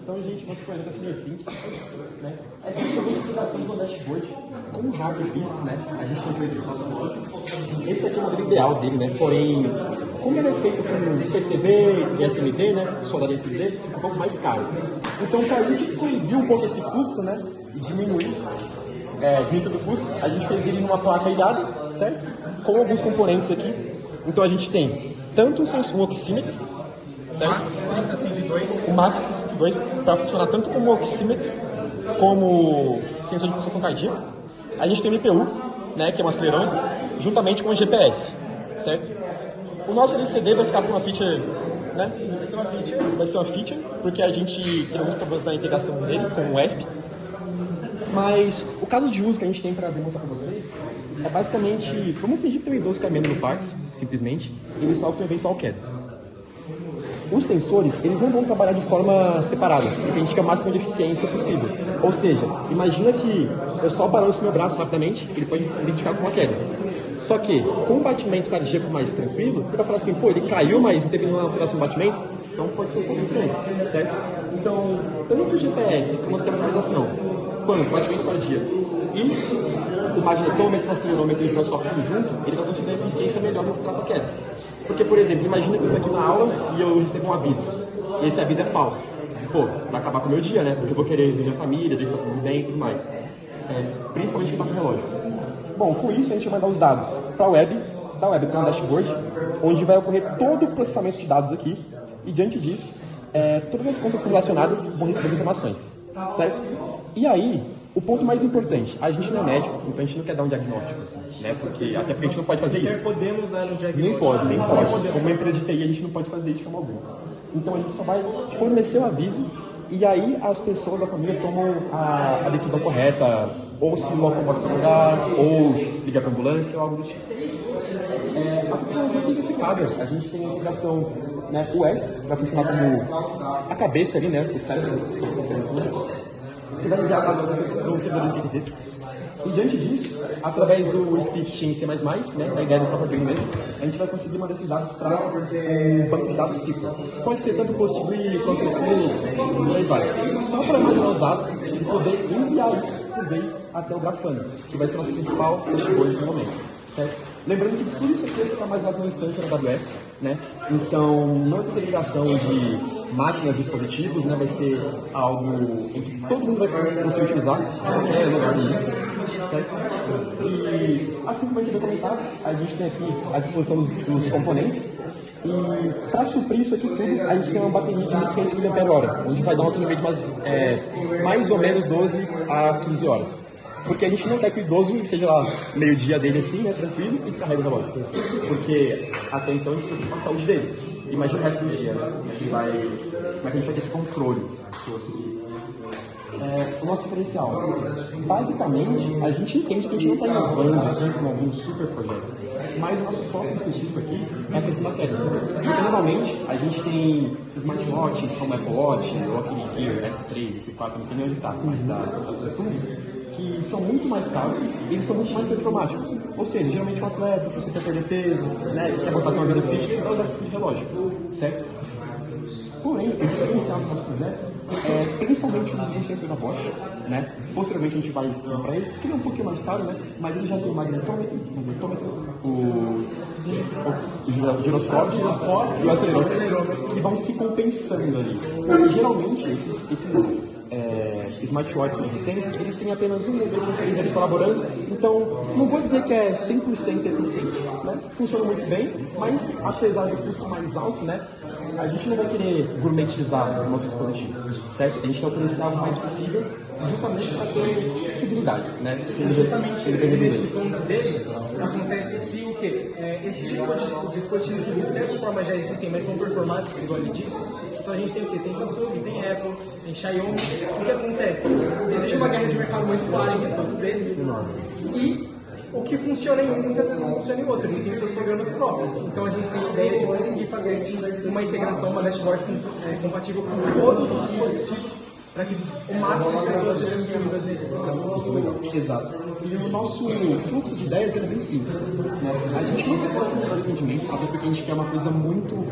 Então, gente, nosso projeto é super simples, né? É simplesmente a integração do dashboard com hardware físico, né? A gente tem que ver o nosso. Esse aqui é o modelo ideal dele, né? Porém, como ele é feito com PCB e SMD, né? Soldado em SMD, fica um pouco mais caro. Então, para a gente coibir um pouco esse custo, né? E diminuir todo o custo, a gente fez ele numa placa ilhada, certo? Com alguns componentes aqui. Então, a gente tem tanto um oxímetro, certo? O Max 30-102 para funcionar tanto como oxímetro como sensor de pulsação cardíaca. A gente tem o IPU, né, que é um acelerômetro, juntamente com o GPS, certo? O nosso LCD vai ficar com uma feature, né? Vai ser uma feature, porque a gente tem alguns problemas na integração dele com o ESP. Mas o caso de uso que a gente tem para demonstrar para vocês é basicamente, vamos fingir que tem um idoso caminhando no parque, simplesmente, e ele sofre um eventual queda. Os sensores, eles não vão trabalhar de forma separada, porque a gente quer o máximo de eficiência possível. Ou seja, imagina que eu só balanço meu braço rapidamente, ele pode identificar como uma queda. Só que, com um batimento cardíaco mais tranquilo, ele vai falar assim, pô, ele caiu, mas não teve nenhuma alteração no batimento, então pode ser um pouco estranho, certo? Então, tanto o GPS, como a atualização, quanto o batimento cardíaco e o magnetômetro, o acelerômetro e o giroscópio tudo junto, ele vai conseguir uma eficiência melhor no que trata a queda. Porque, por exemplo, imagina que eu estou aqui na aula e eu recebo um aviso. E esse aviso é falso. Pô, vai acabar com o meu dia, né? Porque eu vou querer ver minha família, ver se está tudo bem e tudo mais. Principalmente quem está com o relógio. Bom, com isso a gente vai mandar os dados para a web. Da web tem um dashboard, onde vai ocorrer todo o processamento de dados aqui. E diante disso, todas as contas correlacionadas vão receber as informações. Certo? E aí, o ponto mais importante, a gente não é médico, então a gente não quer dar um diagnóstico assim, né? Até porque a gente não pode fazer isso. Podemos dar um diagnóstico. Nem pode. Como uma empresa de TI, a gente não pode fazer isso de forma alguma. Então a gente só vai fornecer o aviso e aí as pessoas da família tomam a decisão correta, ou se locomove para o lugar, ou ligar para a ambulância, ou algo do tipo. A tecnologia é simplificada, a gente tem a integração, né? O ESP vai funcionar como a cabeça ali, né? O cérebro. Você vai enviar dados para o servidor do PQT. E diante disso, através do script em C++, né, da ideia do próprio game mesmo, a gente vai conseguir mandar esses dados para o banco de dados Cifra. Pode ser tanto PostgreSQL quanto Flux, e aí vai. Só para armazenar os dados e poder enviar isso por vez até o Grafana, que vai ser nosso principal dashboard no momento. Certo? Lembrando que tudo isso aqui vai ficar mais numa instância na AWS, né? Então não vai ter ligação de máquinas e dispositivos, né? Vai ser algo em que todo mundo vai conseguir utilizar em qualquer lugar do mundo, certo? E assim como a gente vai comentar, a gente tem aqui à disposição dos componentes. E para suprir isso aqui tudo, a gente tem uma bateria de 1500 mAh, onde vai dar uma autonomia de mais ou menos 12 a 15 horas. Porque a gente não quer que o idoso seja lá meio-dia dele assim, né, tranquilo, e descarrega o relógio. Porque até então isso preocupa a saúde dele. Imagina o resto do dia, né? Como é que a gente vai ter esse controle? O nosso diferencial. Basicamente, a gente entende que a gente não está inovando aqui com algum super projeto. Mas o nosso foco específico aqui é a questão da queda. Porque normalmente a gente tem smartwatches como Apple Watch, ou aquele Gear S3, S4, não sei nem onde está, mas da Samsung, que são muito mais caros e eles são muito mais performáticos. Ou seja, geralmente um atleta que você quer perder peso, né, quer botar uma vida fit, ele vai usar esse tipo de relógio, certo? Porém, o diferencial do nosso projeto é principalmente o sensor da Bosch, né? Posteriormente a gente vai comprar ele, que ele é um pouquinho mais caro, né? Mas ele já tem o magnetômetro, o giroscópio e o acelerômetro, que vão se compensando ali. E geralmente esses smartwatches mais recentes, eles têm apenas um deles ali colaborando, então não vou dizer que é 100% eficiente, né? Funciona muito bem, mas apesar do custo mais alto, né, a gente não vai querer gourmetizar o nosso dispositivo, certo? A gente quer oferecer algo mais acessível, justamente para ter acessibilidade, né? Justamente nesse ponto dele, acontece que o quê? Esses dispositivos que de certa forma já existem, mas são performáticos, igual ele disse. Então a gente tem o quê? Tem Samsung, tem Apple, tem Xiaomi. O que acontece? Existe uma guerra de mercado muito clara entre todos esses. E o que funciona em um, muitas vezes não funciona em outro. Eles têm seus programas próprios. Então a gente tem a ideia de conseguir fazer uma integração, uma dashboard compatível com todos os dispositivos para que o máximo de pessoas sejam incluídas nesse programa. Isso é legal. Exato. E o nosso fluxo de ideias é bem simples. Né? A gente não quer fazer central de atendimento, até porque a gente quer uma coisa muito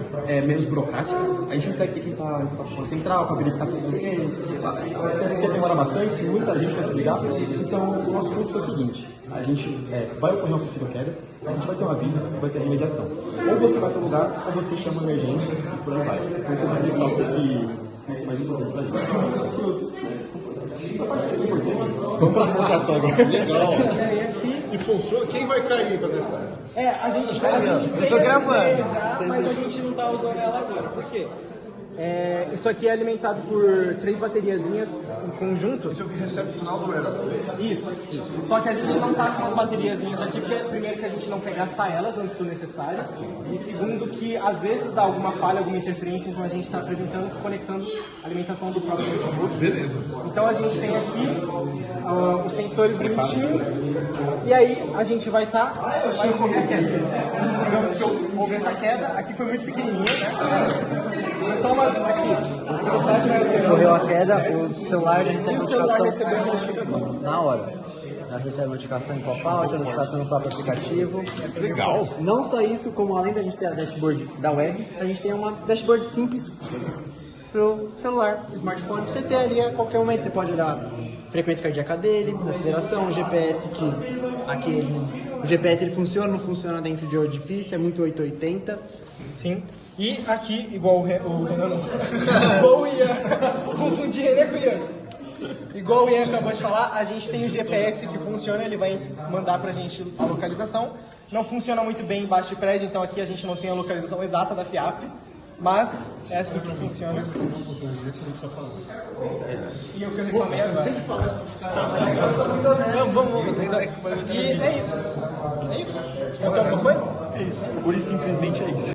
menos burocrática. A gente não quer ter que estar com a central para verificar tudo isso, até porque demora bastante, muita gente vai se ligar. Então, o nosso fluxo é o seguinte: a gente vai ocorrer uma possível queda, a gente vai ter um aviso, vai ter remediação. Ou você vai para o lugar, ou você chama a emergência e por aí vai. Então, essas três tópicos que são mais importantes para a gente. Vamos para a demonstração agora. Legal. E funciona? Quem vai cair para testar? A gente Eu tô gravando. já, mas a gente não tá usando ela agora. Por quê? Isso aqui é alimentado por 3 bateriazinhas em conjunto. Isso é o que recebe sinal do Era. Isso. Só que a gente não tá com as bateriazinhas aqui, porque primeiro que a gente não quer gastar elas antes do necessário, e segundo que às vezes dá alguma falha, alguma interferência, então a gente está conectando a alimentação do próprio notebook. Beleza. Então a gente tem aqui os sensores bonitinhos, e aí a gente vai ocorrer a queda. Digamos que houve essa queda, aqui foi muito pequenininha, né? É só uma aqui. Ocorreu a queda, o celular já recebe O celular notificação recebeu a notificação. na hora. Já recebe notificação em pop-out, a notificação no próprio aplicativo. Legal. Não só isso, como além da gente ter a dashboard da web, a gente tem uma dashboard simples pro celular, smartphone, pra você ter ali a qualquer momento. Você pode olhar a frequência cardíaca dele, aceleração, o GPS o GPS ele funciona, não funciona dentro de edifício, é muito 880. Sim. E aqui, igual o Renan não. Igual o Ian. Confundi Renan com o Ian. Igual o Ian acabou de falar, a gente tem o GPS que funciona, ele vai mandar pra gente a localização. Não funciona muito bem embaixo de prédio, então aqui a gente não tem a localização exata da FIAP. Mas é assim que funciona. E eu que eu reclamei agora. Vamos. E é isso. É isso. Tem alguma coisa? É isso. Pura e simplesmente é isso.